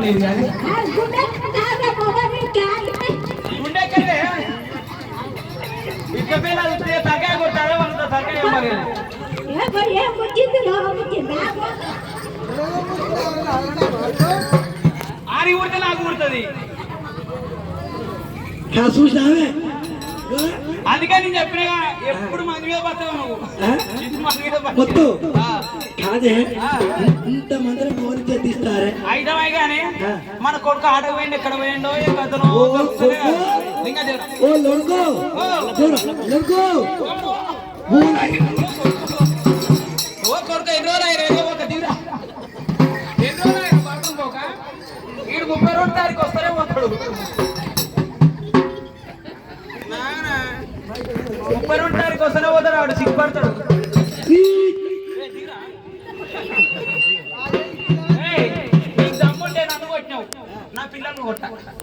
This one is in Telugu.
లేదు కానీ గుండెక్కడే ఇక మీద తగ్గా కొట్టాడు వాళ్ళతో తగ్గ ఆరి ఊరితే నాకు ఊరుతుంది చూసినావే అందుకని నేను చెప్పినగా ఎప్పుడు మంది మీద పడతావు నువ్వు మొత్తం కాదే ఇంత మందిని ఫోన్ చేస్తారే అయితమై కానీ మన కొడుకు ఆటకు పోయిండు ఎక్కడ పోయిండో ఓ లొడుకో లొడుకో ఓ కొడుకు ఎన్ని రోజులు అయినా ఒక దిగురా ఎన్ని రోజులు అయినా పడుతుంది పోక వీడు 32 తారీఖు వస్తానే పోతాడు 32 తారీఖు వస్తానే పోతాడు వాడు సిగ్గుపడతాడు నీకు దమ్ముంటే నన్ను కొట్టినావు నా పిల్లల్ని కొట్ట